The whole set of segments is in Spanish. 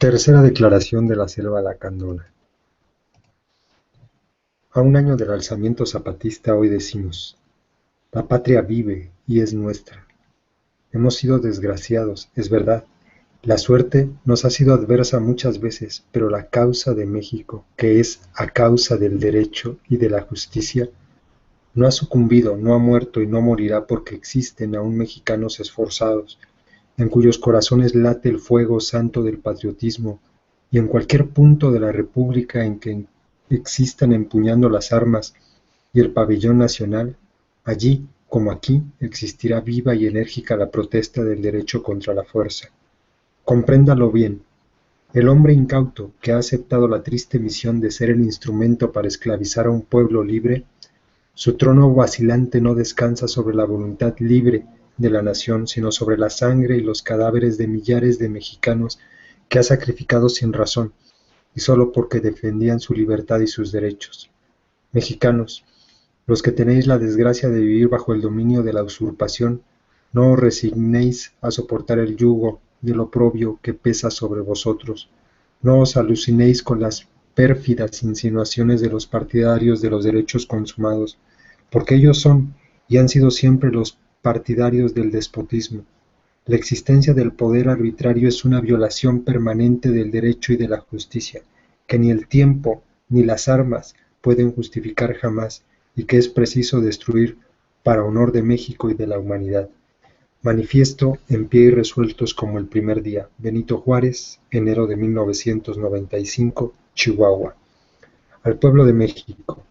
Tercera declaración de la Selva Lacandona. A un año del alzamiento zapatista hoy decimos: la patria vive y es nuestra. Hemos sido desgraciados, es verdad. La suerte nos ha sido adversa muchas veces, pero la causa de México, que es a causa del derecho y de la justicia, no ha sucumbido, no ha muerto y no morirá porque existen aún mexicanos esforzados, en cuyos corazones late el fuego santo del patriotismo, y en cualquier punto de la República en que existan empuñando las armas y el pabellón nacional, allí, como aquí, existirá viva y enérgica la protesta del derecho contra la fuerza. Compréndalo bien. El hombre incauto que ha aceptado la triste misión de ser el instrumento para esclavizar a un pueblo libre, su trono vacilante no descansa sobre la voluntad libre de la nación, sino sobre la sangre y los cadáveres de millares de mexicanos que ha sacrificado sin razón, y solo porque defendían su libertad y sus derechos. Mexicanos, los que tenéis la desgracia de vivir bajo el dominio de la usurpación, no os resignéis a soportar el yugo y el oprobio que pesa sobre vosotros. No os alucinéis con las pérfidas insinuaciones de los partidarios de los derechos consumados, porque ellos son y han sido siempre los partidarios del despotismo. La existencia del poder arbitrario es una violación permanente del derecho y de la justicia, que ni el tiempo ni las armas pueden justificar jamás, y que es preciso destruir para honor de México y de la humanidad. Manifiesto en pie y resueltos como el primer día. Benito Juárez, enero de 1995, Chihuahua. Al pueblo de México,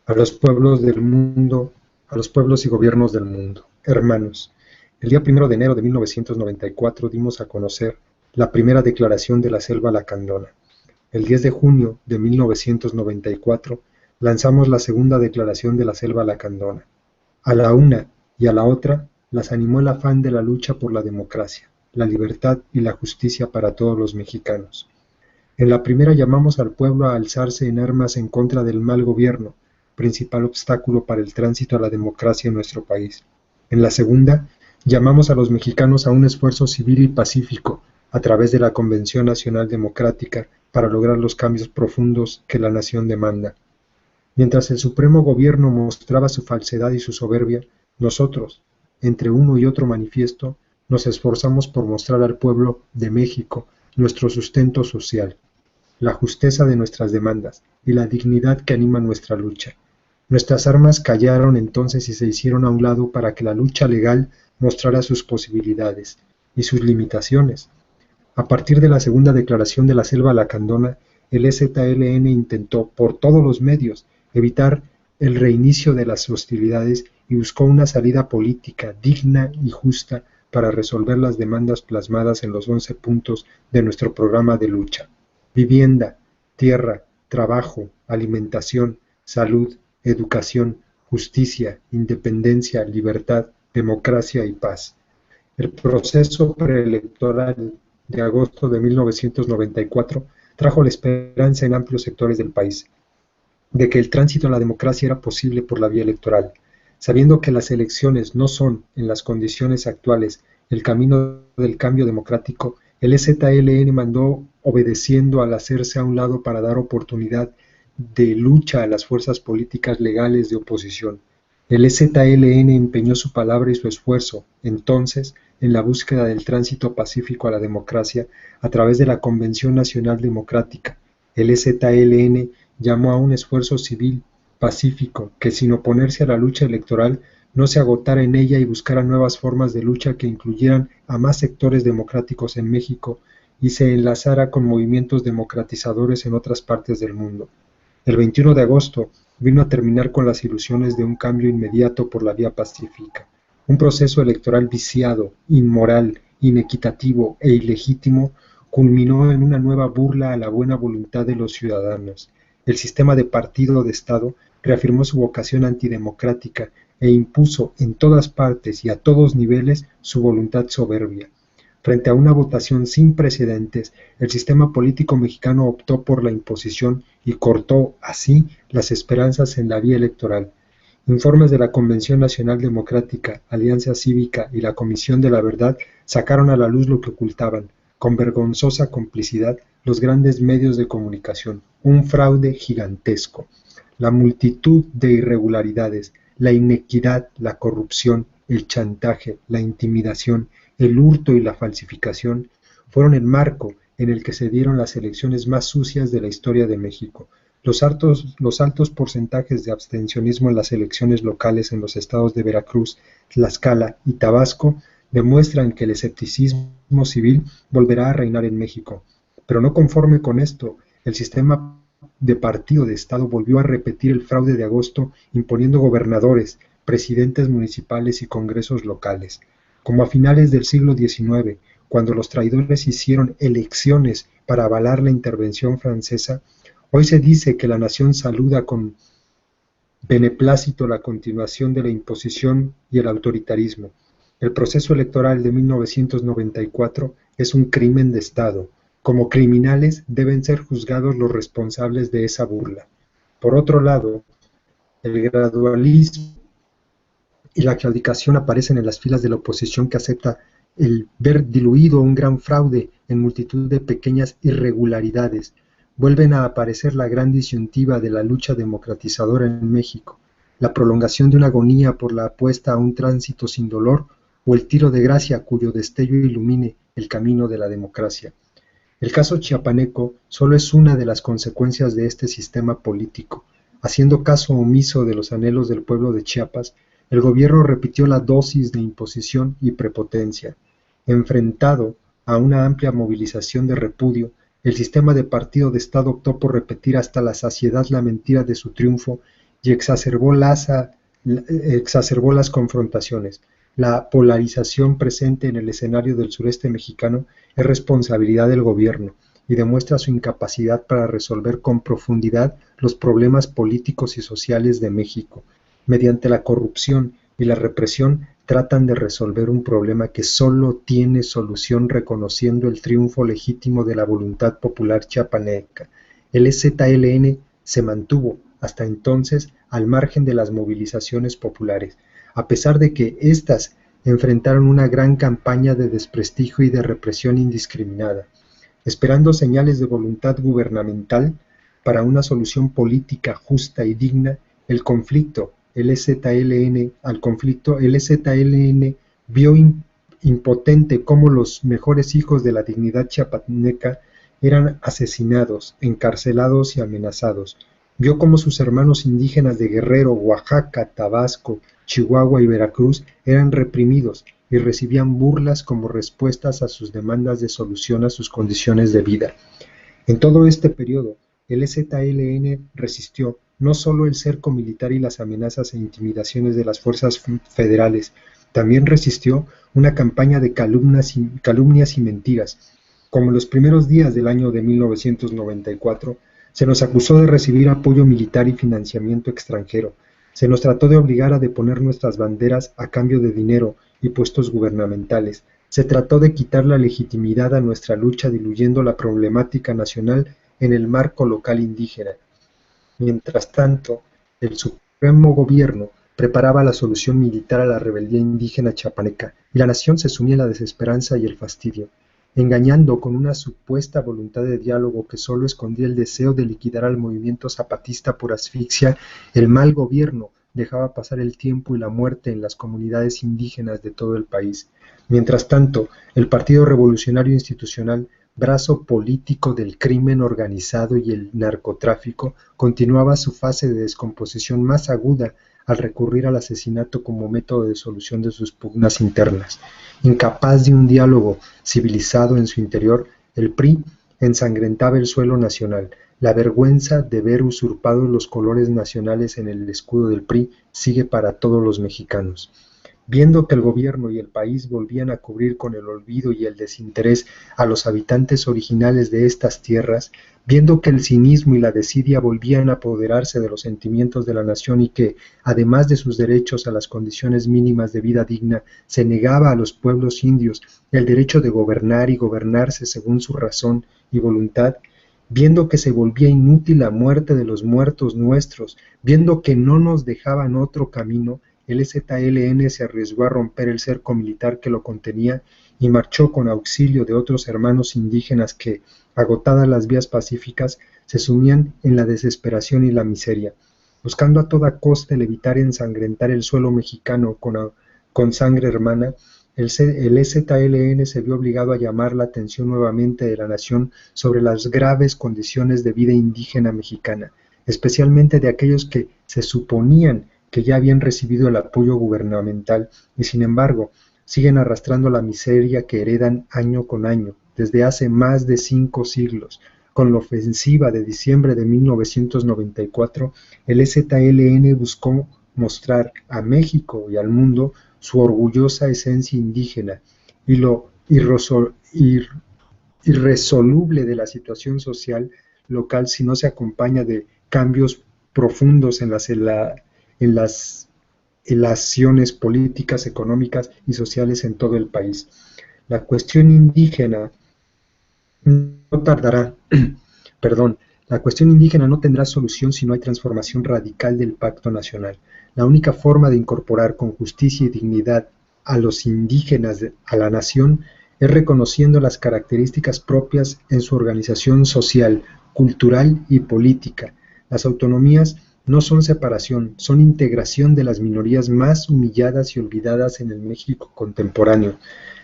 a los pueblos del mundo, a los pueblos y gobiernos del mundo. Hermanos, el día 1 de enero de 1994 dimos a conocer la primera declaración de la Selva Lacandona. El 10 de junio de 1994 lanzamos la segunda declaración de la Selva Lacandona. A la una y a la otra las animó el afán de la lucha por la democracia, la libertad y la justicia para todos los mexicanos. En la primera llamamos al pueblo a alzarse en armas en contra del mal gobierno, principal obstáculo para el tránsito a la democracia en nuestro país. En la segunda, llamamos a los mexicanos a un esfuerzo civil y pacífico a través de la Convención Nacional Democrática para lograr los cambios profundos que la nación demanda. Mientras el Supremo Gobierno mostraba su falsedad y su soberbia, nosotros, entre uno y otro manifiesto, nos esforzamos por mostrar al pueblo de México nuestro sustento social, la justeza de nuestras demandas y la dignidad que anima nuestra lucha. Nuestras armas callaron entonces y se hicieron a un lado para que la lucha legal mostrara sus posibilidades y sus limitaciones. A partir de la segunda declaración de la Selva Lacandona, el EZLN intentó, por todos los medios, evitar el reinicio de las hostilidades y buscó una salida política digna y justa para resolver las demandas plasmadas en los 11 puntos de nuestro programa de lucha: vivienda, tierra, trabajo, alimentación, salud, educación, justicia, independencia, libertad, democracia y paz. El proceso preelectoral de agosto de 1994 trajo la esperanza en amplios sectores del país de que el tránsito a la democracia era posible por la vía electoral. Sabiendo que las elecciones no son, en las condiciones actuales, el camino del cambio democrático, el EZLN mandó obedeciendo al hacerse a un lado para dar oportunidad de lucha a las fuerzas políticas legales de oposición. El EZLN empeñó su palabra y su esfuerzo, entonces, en la búsqueda del tránsito pacífico a la democracia a través de la Convención Nacional Democrática. El EZLN llamó a un esfuerzo civil pacífico que, sin oponerse a la lucha electoral, no se agotara en ella y buscara nuevas formas de lucha que incluyeran a más sectores democráticos en México y se enlazara con movimientos democratizadores en otras partes del mundo. El 21 de agosto vino a terminar con las ilusiones de un cambio inmediato por la vía pacífica. Un proceso electoral viciado, inmoral, inequitativo e ilegítimo culminó en una nueva burla a la buena voluntad de los ciudadanos. El sistema de partido de Estado reafirmó su vocación antidemocrática e impuso en todas partes y a todos niveles su voluntad soberbia. Frente a una votación sin precedentes, el sistema político mexicano optó por la imposición y cortó, así, las esperanzas en la vía electoral. Informes de la Convención Nacional Democrática, Alianza Cívica y la Comisión de la Verdad sacaron a la luz lo que ocultaban. con vergonzosa complicidad, los grandes medios de comunicación, un fraude gigantesco. La multitud de irregularidades, la inequidad, la corrupción, el chantaje, la intimidación, el hurto y la falsificación fueron el marco en el que se dieron las elecciones más sucias de la historia de México. Los altos porcentajes de abstencionismo en las elecciones locales en los estados de Veracruz, Tlaxcala y Tabasco demuestran que el escepticismo civil volverá a reinar en México. Pero no conforme con esto, el sistema de partido de Estado volvió a repetir el fraude de agosto imponiendo gobernadores, presidentes municipales y congresos locales. Como a finales del siglo XIX, cuando los traidores hicieron elecciones para avalar la intervención francesa, hoy se dice que la nación saluda con beneplácito la continuación de la imposición y el autoritarismo. El proceso electoral de 1994 es un crimen de Estado. Como criminales deben ser juzgados los responsables de esa burla. Por otro lado, el gradualismo y la claudicación aparecen en las filas de la oposición que acepta el ver diluido un gran fraude en multitud de pequeñas irregularidades. Vuelven a aparecer la gran disyuntiva de la lucha democratizadora en México, la prolongación de una agonía por la apuesta a un tránsito sin dolor o el tiro de gracia cuyo destello ilumine el camino de la democracia. El caso chiapaneco solo es una de las consecuencias de este sistema político. Haciendo caso omiso de los anhelos del pueblo de Chiapas, el gobierno repitió la dosis de imposición y prepotencia. Enfrentado a una amplia movilización de repudio, el sistema de partido de Estado optó por repetir hasta la saciedad la mentira de su triunfo y exacerbó las confrontaciones. La polarización presente en el escenario del sureste mexicano es responsabilidad del gobierno y demuestra su incapacidad para resolver con profundidad los problemas políticos y sociales de México. Mediante la corrupción y la represión tratan de resolver un problema que solo tiene solución reconociendo el triunfo legítimo de la voluntad popular chiapaneca. El EZLN se mantuvo hasta entonces al margen de las movilizaciones populares, a pesar de que éstas enfrentaron una gran campaña de desprestigio y de represión indiscriminada. Esperando señales de voluntad gubernamental para una solución política justa y digna, el EZLN vio impotente cómo los mejores hijos de la dignidad chiapaneca eran asesinados, encarcelados y amenazados. Vio cómo sus hermanos indígenas de Guerrero, Oaxaca, Tabasco, Chihuahua y Veracruz eran reprimidos y recibían burlas como respuestas a sus demandas de solución a sus condiciones de vida. En todo este periodo, el EZLN resistió no solo el cerco militar y las amenazas e intimidaciones de las fuerzas federales, también resistió una campaña de calumnias y mentiras. Como en los primeros días del año de 1994, se nos acusó de recibir apoyo militar y financiamiento extranjero. Se nos trató de obligar a deponer nuestras banderas a cambio de dinero y puestos gubernamentales. Se trató de quitar la legitimidad a nuestra lucha diluyendo la problemática nacional en el marco local indígena. Mientras tanto, el Supremo Gobierno preparaba la solución militar a la rebeldía indígena chiapaneca y la nación se sumía en la desesperanza y el fastidio, engañando con una supuesta voluntad de diálogo que solo escondía el deseo de liquidar al movimiento zapatista por asfixia. El mal gobierno dejaba pasar el tiempo y la muerte en las comunidades indígenas de todo el país. Mientras tanto, el Partido Revolucionario Institucional, brazo político del crimen organizado y el narcotráfico, continuaba su fase de descomposición más aguda al recurrir al asesinato como método de solución de sus pugnas internas. Incapaz de un diálogo civilizado en su interior, el PRI ensangrentaba el suelo nacional. La vergüenza de ver usurpados los colores nacionales en el escudo del PRI sigue para todos los mexicanos. Viendo que el gobierno y el país volvían a cubrir con el olvido y el desinterés a los habitantes originales de estas tierras, viendo que el cinismo y la desidia volvían a apoderarse de los sentimientos de la nación y que, además de sus derechos a las condiciones mínimas de vida digna, se negaba a los pueblos indios el derecho de gobernar y gobernarse según su razón y voluntad, viendo que se volvía inútil la muerte de los muertos nuestros, viendo que no nos dejaban otro camino, el EZLN se arriesgó a romper el cerco militar que lo contenía y marchó con auxilio de otros hermanos indígenas que, agotadas las vías pacíficas, se sumían en la desesperación y la miseria, buscando a toda costa el evitar ensangrentar el suelo mexicano con sangre hermana. El EZLN se vio obligado a llamar la atención nuevamente de la nación sobre las graves condiciones de vida indígena mexicana, especialmente de aquellos que se suponían que ya habían recibido el apoyo gubernamental y sin embargo siguen arrastrando la miseria que heredan año con año, desde hace más de 5 siglos. Con la ofensiva de diciembre de 1994, el EZLN buscó mostrar a México y al mundo su orgullosa esencia indígena y lo irresoluble de la situación social local si no se acompaña de cambios profundos en las acciones políticas, económicas y sociales en todo el país. La cuestión indígena no tardará, la cuestión indígena no tendrá solución si no hay transformación radical del Pacto Nacional. La única forma de incorporar con justicia y dignidad a los indígenas a la nación es reconociendo las características propias en su organización social, cultural y política. Las autonomías no son separación, son integración de las minorías más humilladas y olvidadas en el México contemporáneo.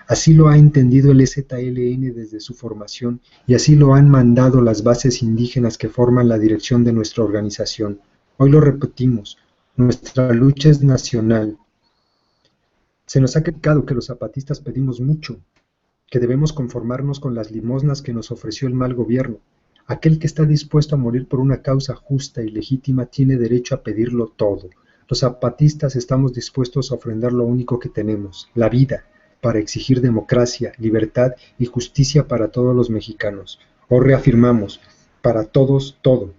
Así lo ha entendido el EZLN desde su formación y así lo han mandado las bases indígenas que forman la dirección de nuestra organización. Hoy lo repetimos, nuestra lucha es nacional. Se nos ha criticado que los zapatistas pedimos mucho, que debemos conformarnos con las limosnas que nos ofreció el mal gobierno. Aquel que está dispuesto a morir por una causa justa y legítima tiene derecho a pedirlo todo. Los zapatistas estamos dispuestos a ofrendar lo único que tenemos, la vida, para exigir democracia, libertad y justicia para todos los mexicanos. Hoy reafirmamos, para todos todo,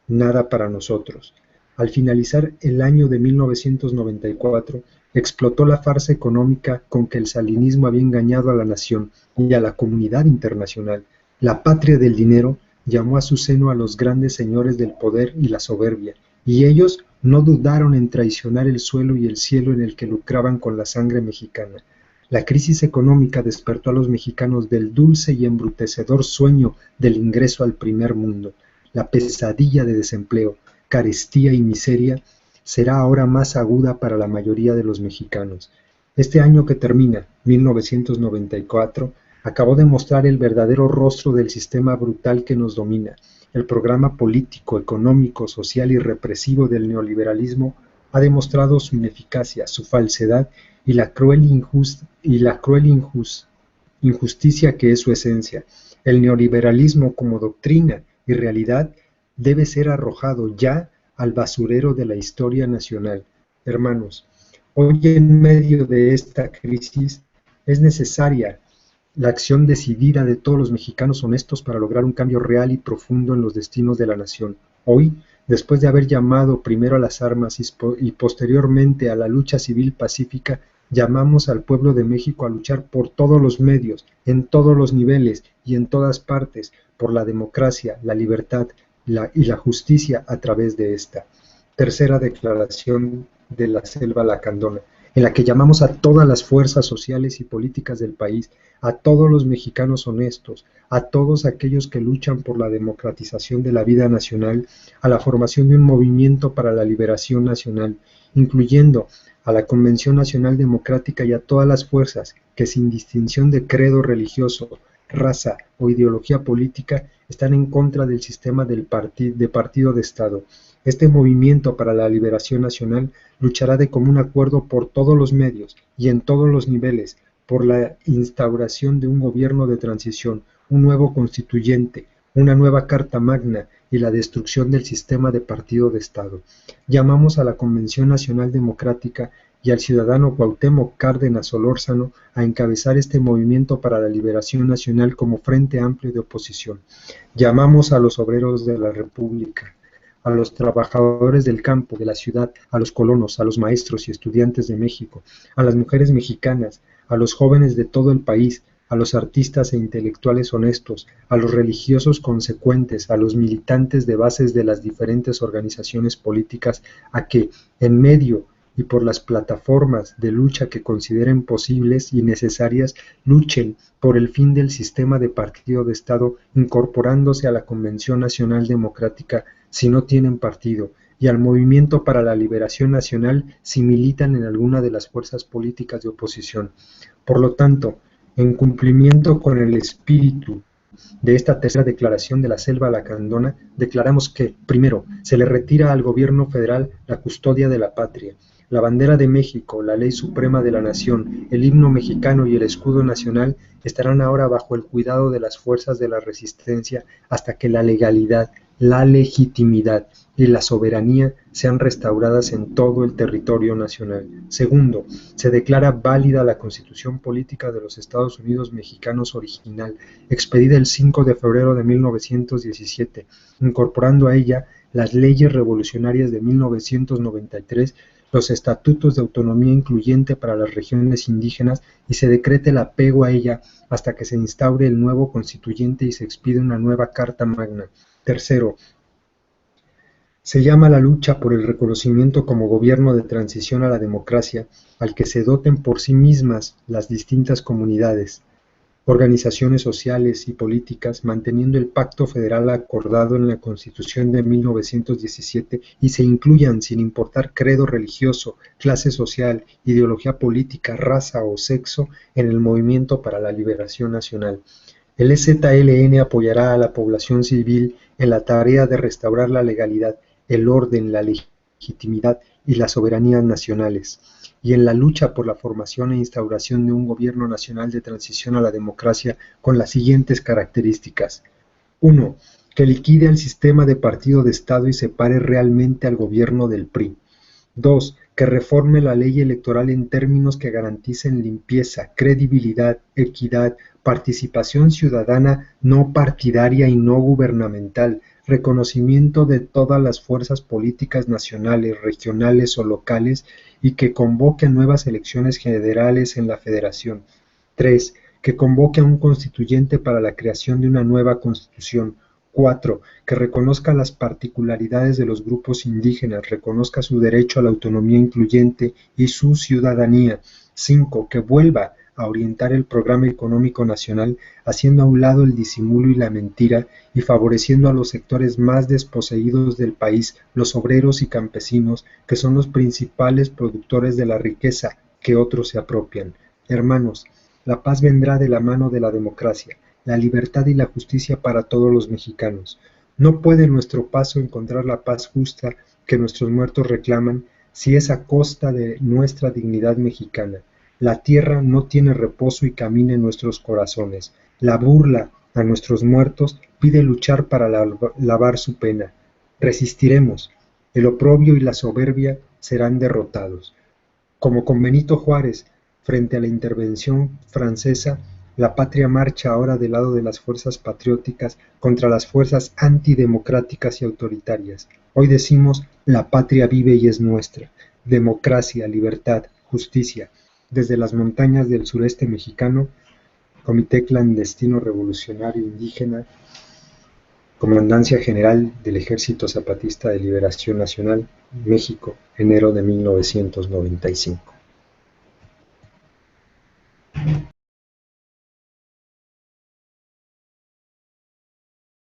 nada para nosotros. Al finalizar el año de 1994, explotó la farsa económica con que el salinismo había engañado a la nación y a la comunidad internacional. La patria del dinero llamó a su seno a los grandes señores del poder y la soberbia, y ellos no dudaron en traicionar el suelo y el cielo en el que lucraban con la sangre mexicana. La crisis económica despertó a los mexicanos del dulce y embrutecedor sueño del ingreso al primer mundo. La pesadilla de desempleo, carestía y miseria será ahora más aguda para la mayoría de los mexicanos. Este año que termina, 1994, acabó de mostrar el verdadero rostro del sistema brutal que nos domina. El programa político, económico, social y represivo del neoliberalismo ha demostrado su ineficacia, su falsedad y la cruel injusticia que es su esencia. El neoliberalismo como doctrina y realidad debe ser arrojado ya al basurero de la historia nacional. Hermanos, hoy en medio de esta crisis es necesaria la acción decidida de todos los mexicanos honestos para lograr un cambio real y profundo en los destinos de la nación. Hoy, después de haber llamado primero a las armas y posteriormente a la lucha civil pacífica, llamamos al pueblo de México a luchar por todos los medios, en todos los niveles y en todas partes, por la democracia, la libertad y la justicia a través de esta. Tercera declaración de la Selva Lacandona, en la que llamamos a todas las fuerzas sociales y políticas del país, a todos los mexicanos honestos, a todos aquellos que luchan por la democratización de la vida nacional, a la formación de un movimiento para la liberación nacional, incluyendo a la Convención Nacional Democrática y a todas las fuerzas que sin distinción de credo religioso, raza o ideología política están en contra del sistema de partido de Estado. Este movimiento para la liberación nacional luchará de común acuerdo por todos los medios y en todos los niveles por la instauración de un gobierno de transición, un nuevo constituyente, una nueva Carta Magna y la destrucción del sistema de partido de Estado. Llamamos a la Convención Nacional Democrática y al ciudadano Cuauhtémoc Cárdenas Solórzano a encabezar este movimiento para la liberación nacional como frente amplio de oposición. Llamamos a los obreros de la República, a los trabajadores del campo, de la ciudad, a los colonos, a los maestros y estudiantes de México, a las mujeres mexicanas, a los jóvenes de todo el país, a los artistas e intelectuales honestos, a los religiosos consecuentes, a los militantes de bases de las diferentes organizaciones políticas, a que, en medio y por las plataformas de lucha que consideren posibles y necesarias, luchen por el fin del sistema de partido de Estado, incorporándose a la Convención Nacional Democrática si no tienen partido, y al Movimiento para la Liberación Nacional si militan en alguna de las fuerzas políticas de oposición. Por lo tanto, en cumplimiento con el espíritu de esta tercera declaración de la Selva Lacandona, declaramos que, primero, se le retira al gobierno federal la custodia de la patria. La bandera de México, la ley suprema de la nación, el himno mexicano y el escudo nacional estarán ahora bajo el cuidado de las fuerzas de la resistencia hasta que la legalidad, la legitimidad y la soberanía sean restauradas en todo el territorio nacional. Segundo, se declara válida la Constitución Política de los Estados Unidos Mexicanos original, expedida el 5 de febrero de 1917, incorporando a ella las leyes revolucionarias de 1993, los estatutos de autonomía incluyente para las regiones indígenas, y se decrete el apego a ella hasta que se instaure el nuevo constituyente y se expide una nueva Carta Magna. Tercero, se llama la lucha por el reconocimiento como gobierno de transición a la democracia, al que se doten por sí mismas las distintas comunidades, organizaciones sociales y políticas, manteniendo el pacto federal acordado en la Constitución de 1917 y se incluyan, sin importar credo religioso, clase social, ideología política, raza o sexo, en el movimiento para la liberación nacional. El EZLN apoyará a la población civil en la tarea de restaurar la legalidad, el orden, la legitimidad y la soberanía nacionales, y en la lucha por la formación e instauración de un gobierno nacional de transición a la democracia con las siguientes características. 1. Que liquide al sistema de partido de Estado y separe realmente al gobierno del PRI. 2. Que reforme la ley electoral en términos que garanticen limpieza, credibilidad, equidad, participación ciudadana no partidaria y no gubernamental, reconocimiento de todas las fuerzas políticas nacionales, regionales o locales y que convoque a nuevas elecciones generales en la Federación. 3. Que convoque a un constituyente para la creación de una nueva constitución. 4. Que reconozca las particularidades de los grupos indígenas, reconozca su derecho a la autonomía incluyente y su ciudadanía. 5. Que vuelva a orientar el programa económico nacional, haciendo a un lado el disimulo y la mentira y favoreciendo a los sectores más desposeídos del país, los obreros y campesinos, que son los principales productores de la riqueza que otros se apropian. Hermanos, la paz vendrá de la mano de la democracia, la libertad y la justicia para todos los mexicanos. No puede nuestro paso encontrar la paz justa que nuestros muertos reclaman si es a costa de nuestra dignidad mexicana. La tierra no tiene reposo y camina en nuestros corazones. La burla a nuestros muertos pide luchar para lavar su pena. Resistiremos. El oprobio y la soberbia serán derrotados. Como con Benito Juárez, frente a la intervención francesa, la patria marcha ahora del lado de las fuerzas patrióticas contra las fuerzas antidemocráticas y autoritarias. Hoy decimos, la patria vive y es nuestra. Democracia, libertad, justicia. Desde las montañas del sureste mexicano, Comité Clandestino Revolucionario Indígena, Comandancia General del Ejército Zapatista de Liberación Nacional, México, enero de 1995.